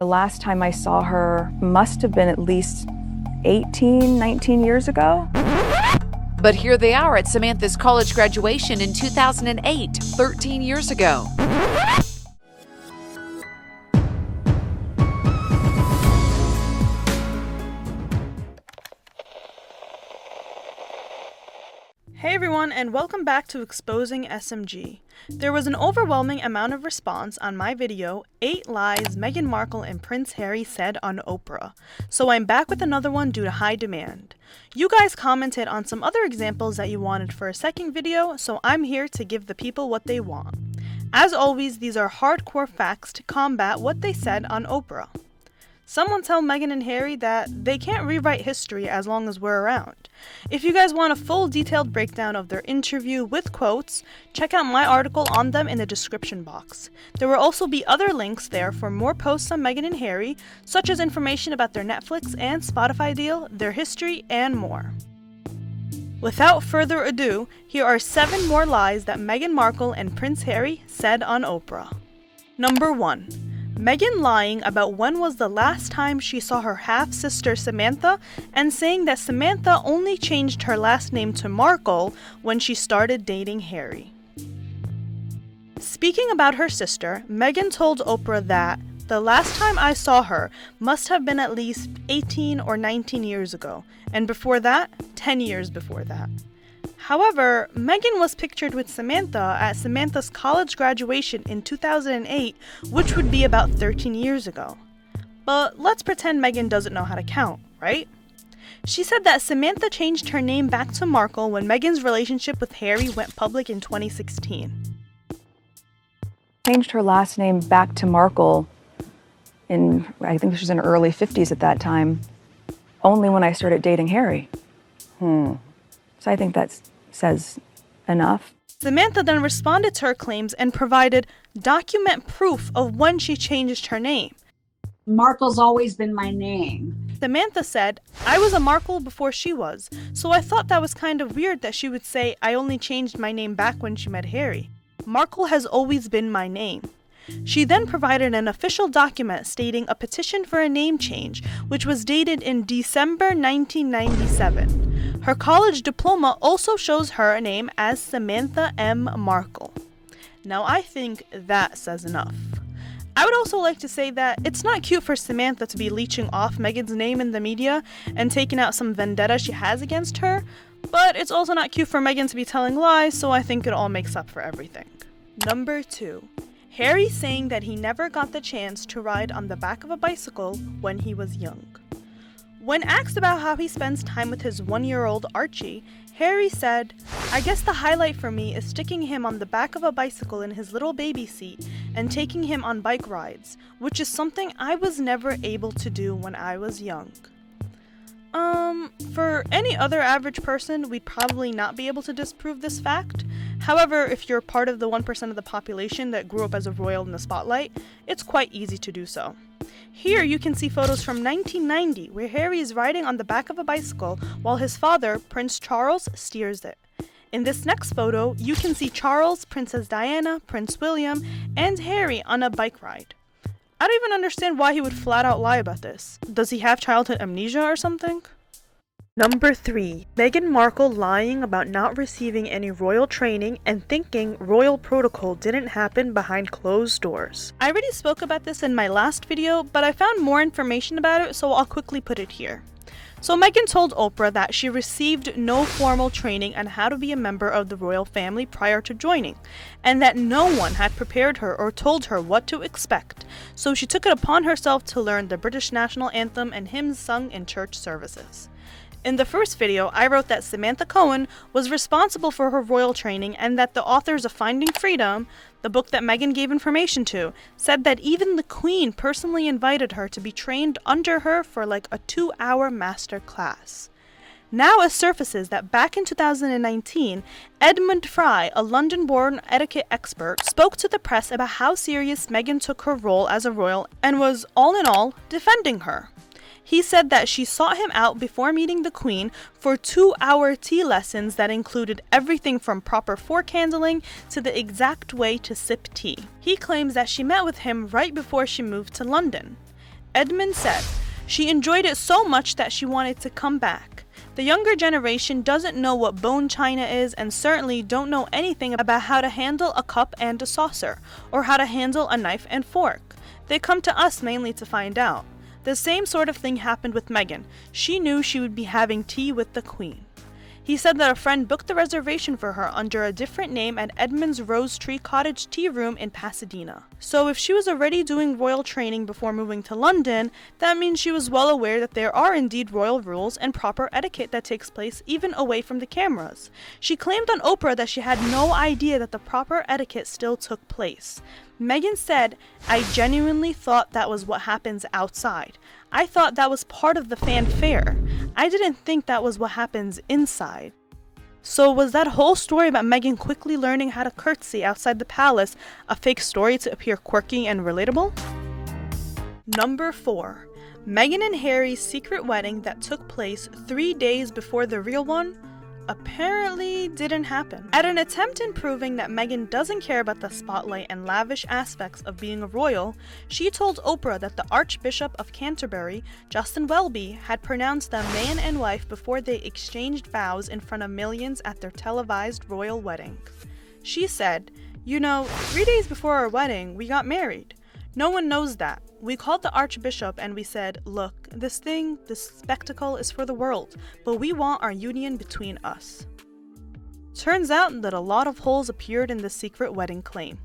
The last time I saw her must have been at least 18, 19 years ago. But here they are at Samantha's college graduation in 2008, 13 years ago. Hey everyone, and welcome back to Exposing SMG. There was an overwhelming amount of response on my video, 8 Lies Meghan Markle and Prince Harry said on Oprah. So I'm back with another one due to high demand. You guys commented on some other examples that you wanted for a second video, so I'm here to give the people what they want. As always, these are hardcore facts to combat what they said on Oprah. Someone tell Meghan and Harry that they can't rewrite history as long as we're around. If you guys want a full detailed breakdown of their interview with quotes, check out my article on them in the description box. There will also be other links there for more posts on Meghan and Harry, such as information about their Netflix and Spotify deal, their history, and more. Without further ado, here are 7 more lies that Meghan Markle and Prince Harry said on Oprah. Number 1. Meghan lying about when was the last time she saw her half-sister Samantha and saying that Samantha only changed her last name to Markle when she started dating Harry. Speaking about her sister, Meghan told Oprah that the last time I saw her must have been at least 18 or 19 years ago, and before that, 10 years before that. However, Meghan was pictured with Samantha at Samantha's college graduation in 2008, which would be about 13 years ago. But let's pretend Meghan doesn't know how to count, right? She said that Samantha changed her name back to Markle when Meghan's relationship with Harry went public in 2016. Changed her last name back to Markle I think she was in her early 50s at that time, only when I started dating Harry. So I think that says enough. Samantha then responded to her claims and provided document proof of when she changed her name. Markle's always been my name. Samantha said, I was a Markle before she was, so I thought that was kind of weird that she would say I only changed my name back when she met Harry. Markle has always been my name. She then provided an official document stating a petition for a name change, which was dated in December 1997. Her college diploma also shows her name as Samantha M. Markle. Now I think that says enough. I would also like to say that it's not cute for Samantha to be leeching off Meghan's name in the media and taking out some vendetta she has against her, but it's also not cute for Meghan to be telling lies, so I think it all makes up for everything. Number 2. Harry saying that he never got the chance to ride on the back of a bicycle when he was young. When asked about how he spends time with his 1-year-old Archie, Harry said, I guess the highlight for me is sticking him on the back of a bicycle in his little baby seat and taking him on bike rides, which is something I was never able to do when I was young. For any other average person, we'd probably not be able to disprove this fact. However, if you're part of the 1% of the population that grew up as a royal in the spotlight, it's quite easy to do so. Here you can see photos from 1990 where Harry is riding on the back of a bicycle while his father, Prince Charles, steers it. In this next photo, you can see Charles, Princess Diana, Prince William, and Harry on a bike ride. I don't even understand why he would flat out lie about this. Does he have childhood amnesia or something? Number 3. Meghan Markle lying about not receiving any royal training and thinking royal protocol didn't happen behind closed doors. I already spoke about this in my last video, but I found more information about it, so I'll quickly put it here. So Meghan told Oprah that she received no formal training on how to be a member of the royal family prior to joining, and that no one had prepared her or told her what to expect, so she took it upon herself to learn the British national anthem and hymns sung in church services. In the first video, I wrote that Samantha Cohen was responsible for her royal training and that the authors of Finding Freedom, the book that Meghan gave information to, said that even the Queen personally invited her to be trained under her for like a 2-hour master class. Now it surfaces that back in 2019, Edmund Fry, a London-born etiquette expert, spoke to the press about how serious Meghan took her role as a royal and was, all in all, defending her. He said that she sought him out before meeting the Queen for 2-hour tea lessons that included everything from proper fork handling to the exact way to sip tea. He claims that she met with him right before she moved to London. Edmund said she enjoyed it so much that she wanted to come back. The younger generation doesn't know what bone china is and certainly don't know anything about how to handle a cup and a saucer, or how to handle a knife and fork. They come to us mainly to find out. The same sort of thing happened with Meghan. She knew she would be having tea with the Queen. He said that a friend booked the reservation for her under a different name at Edmund's Rose Tree Cottage Tea Room in Pasadena. So if she was already doing royal training before moving to London, that means she was well aware that there are indeed royal rules and proper etiquette that takes place even away from the cameras. She claimed on Oprah that she had no idea that the proper etiquette still took place. Meghan said, "I genuinely thought that was what happens outside. I thought that was part of the fanfare. I didn't think that was what happens inside." So was that whole story about Meghan quickly learning how to curtsy outside the palace a fake story to appear quirky and relatable? Number 4. Meghan and Harry's secret wedding that took place 3 days before the real one apparently didn't happen. At an attempt in proving that Meghan doesn't care about the spotlight and lavish aspects of being a royal, she told Oprah that the Archbishop of Canterbury, Justin Welby, had pronounced them man and wife before they exchanged vows in front of millions at their televised royal wedding. She said, "You know, 3 days before our wedding, we got married. No one knows that. We called the Archbishop and we said, look, this spectacle is for the world, but we want our union between us." Turns out that a lot of holes appeared in the secret wedding claim.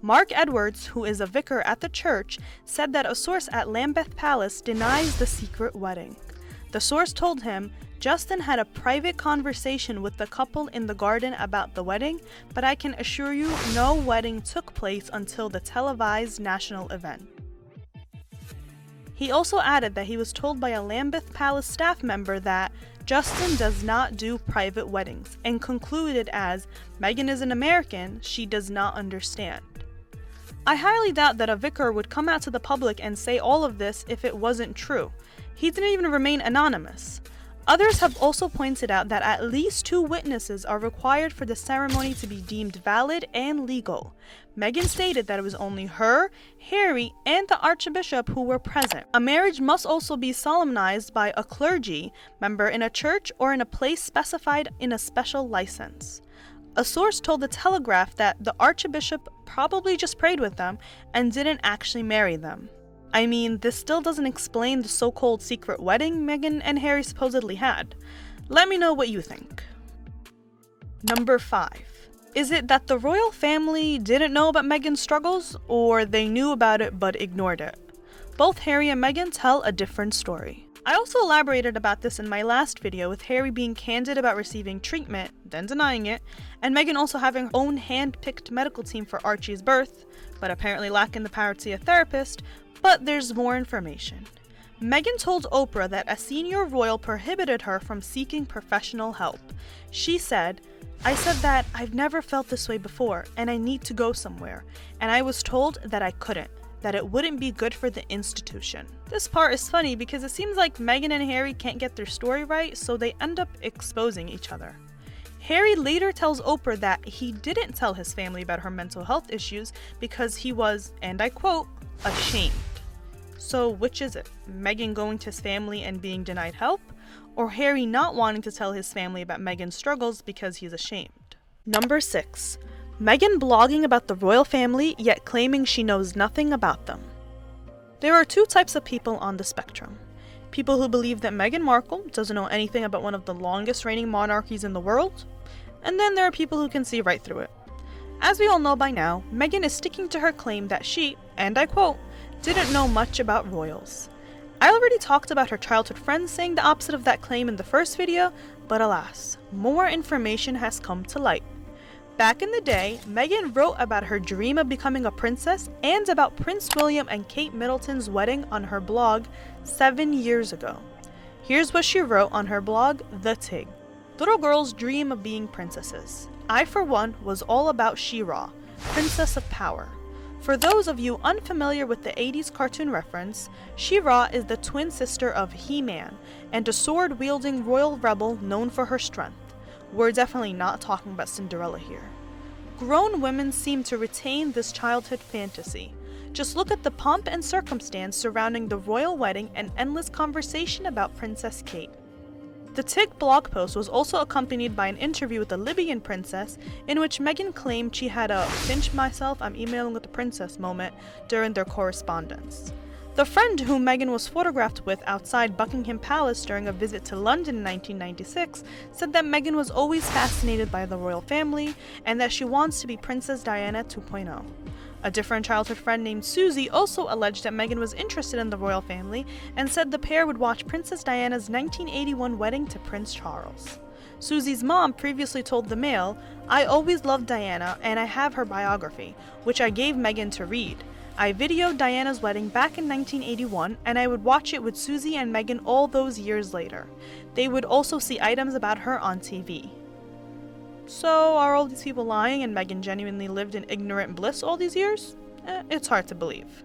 Mark Edwards, who is a vicar at the church, said that a source at Lambeth Palace denies the secret wedding. The source told him, "Justin had a private conversation with the couple in the garden about the wedding, but I can assure you no wedding took place until the televised national event." He also added that he was told by a Lambeth Palace staff member that Justin does not do private weddings, and concluded as, "Meghan is an American, she does not understand." I highly doubt that a vicar would come out to the public and say all of this if it wasn't true. He didn't even remain anonymous. Others have also pointed out that at least 2 witnesses are required for the ceremony to be deemed valid and legal. Meghan stated that it was only her, Harry, and the Archbishop who were present. A marriage must also be solemnized by a clergy member in a church or in a place specified in a special license. A source told The Telegraph that the Archbishop probably just prayed with them and didn't actually marry them. I mean, this still doesn't explain the so-called secret wedding Meghan and Harry supposedly had. Let me know what you think. Number 5. Is it that the royal family didn't know about Meghan's struggles, or they knew about it but ignored it? Both Harry and Meghan tell a different story. I also elaborated about this in my last video, with Harry being candid about receiving treatment, then denying it, and Meghan also having her own hand-picked medical team for Archie's birth, but apparently lacking the power to see a therapist. But there's more information. Meghan told Oprah that a senior royal prohibited her from seeking professional help. She said, "I said that I've never felt this way before and I need to go somewhere, and I was told that I couldn't, that it wouldn't be good for the institution." This part is funny because it seems like Meghan and Harry can't get their story right, so they end up exposing each other. Harry later tells Oprah that he didn't tell his family about her mental health issues because he was, and I quote, "ashamed." So which is it? Meghan going to his family and being denied help? Or Harry not wanting to tell his family about Meghan's struggles because he's ashamed? Number 6. Meghan blogging about the royal family yet claiming she knows nothing about them. There are 2 types of people on the spectrum. People who believe that Meghan Markle doesn't know anything about one of the longest reigning monarchies in the world, and then there are people who can see right through it. As we all know by now, Meghan is sticking to her claim that she, and I quote, didn't know much about royals. I already talked about her childhood friends saying the opposite of that claim in the first video, but alas, more information has come to light. Back in the day, Meghan wrote about her dream of becoming a princess and about Prince William and Kate Middleton's wedding on her blog 7 years ago. Here's what she wrote on her blog, The Tig. Little girls dream of being princesses. I, for one, was all about She-Ra, Princess of Power. For those of you unfamiliar with the 80s cartoon reference, She-Ra is the twin sister of He-Man and a sword-wielding royal rebel known for her strength. We're definitely not talking about Cinderella here. Grown women seem to retain this childhood fantasy. Just look at the pomp and circumstance surrounding the royal wedding and endless conversation about Princess Kate. The Tig blog post was also accompanied by an interview with the Libyan princess in which Meghan claimed she had a pinch myself, I'm emailing with the princess moment during their correspondence. The friend whom Meghan was photographed with outside Buckingham Palace during a visit to London in 1996 said that Meghan was always fascinated by the royal family and that she wants to be Princess Diana 2.0. A different childhood friend named Susie also alleged that Meghan was interested in the royal family and said the pair would watch Princess Diana's 1981 wedding to Prince Charles. Susie's mom previously told the Mail, "I always loved Diana and I have her biography, which I gave Meghan to read. I videoed Diana's wedding back in 1981 and I would watch it with Susie and Meghan all those years later. They would also see items about her on TV." So, are all these people lying and Meghan genuinely lived in ignorant bliss all these years? It's hard to believe.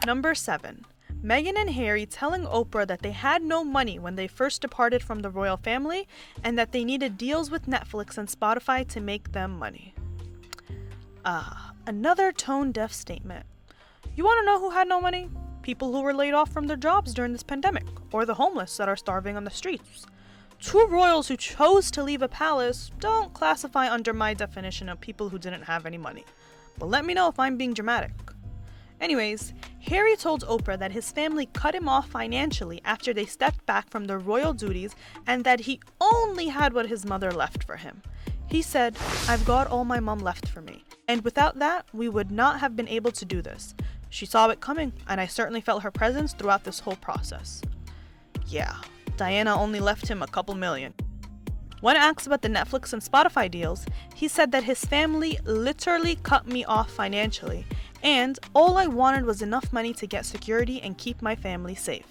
Number 7. Meghan and Harry telling Oprah that they had no money when they first departed from the royal family and that they needed deals with Netflix and Spotify to make them money. Another tone-deaf statement. You want to know who had no money? People who were laid off from their jobs during this pandemic, or the homeless that are starving on the streets. Two royals who chose to leave a palace don't classify under my definition of people who didn't have any money. But let me know if I'm being dramatic. Anyways, Harry told Oprah that his family cut him off financially after they stepped back from their royal duties and that he only had what his mother left for him. He said, "I've got all my mom left for me, and without that, we would not have been able to do this. She saw it coming, and I certainly felt her presence throughout this whole process." Yeah, Diana only left him a couple million. When asked about the Netflix and Spotify deals, he said that his family literally cut me off financially, and all I wanted was enough money to get security and keep my family safe.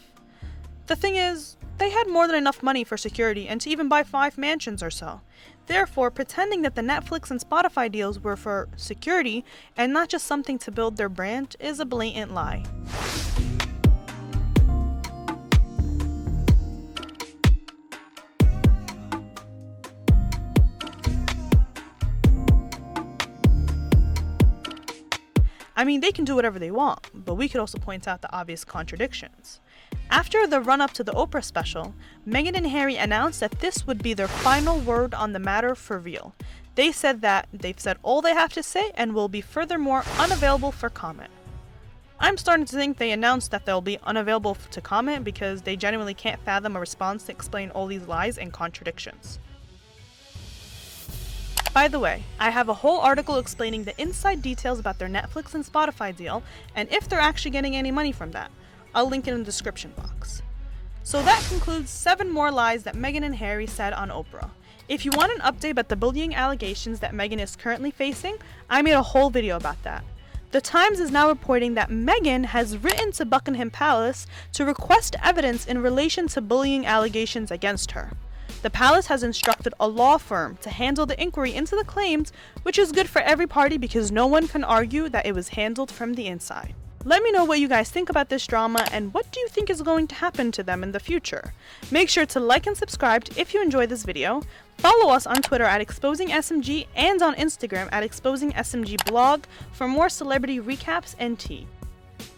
The thing is, they had more than enough money for security and to even buy 5 mansions or so. Therefore, pretending that the Netflix and Spotify deals were for security and not just something to build their brand is a blatant lie. I mean, they can do whatever they want, but we could also point out the obvious contradictions. After the run-up to the Oprah special, Meghan and Harry announced that this would be their final word on the matter for real. They said that they've said all they have to say and will be furthermore unavailable for comment. I'm starting to think they announced that they'll be unavailable to comment because they genuinely can't fathom a response to explain all these lies and contradictions. By the way, I have a whole article explaining the inside details about their Netflix and Spotify deal and if they're actually getting any money from that. I'll link it in the description box. So that concludes 7 more lies that Meghan and Harry said on Oprah. If you want an update about the bullying allegations that Meghan is currently facing, I made a whole video about that. The Times is now reporting that Meghan has written to Buckingham Palace to request evidence in relation to bullying allegations against her. The palace has instructed a law firm to handle the inquiry into the claims, which is good for every party because no one can argue that it was handled from the inside. Let me know what you guys think about this drama and what do you think is going to happen to them in the future. Make sure to like and subscribe if you enjoyed this video. Follow us on Twitter at ExposingSMG and on Instagram at ExposingSMGblog for more celebrity recaps and tea.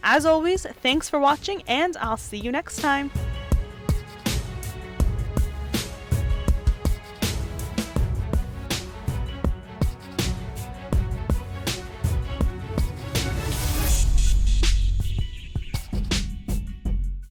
As always, thanks for watching and I'll see you next time.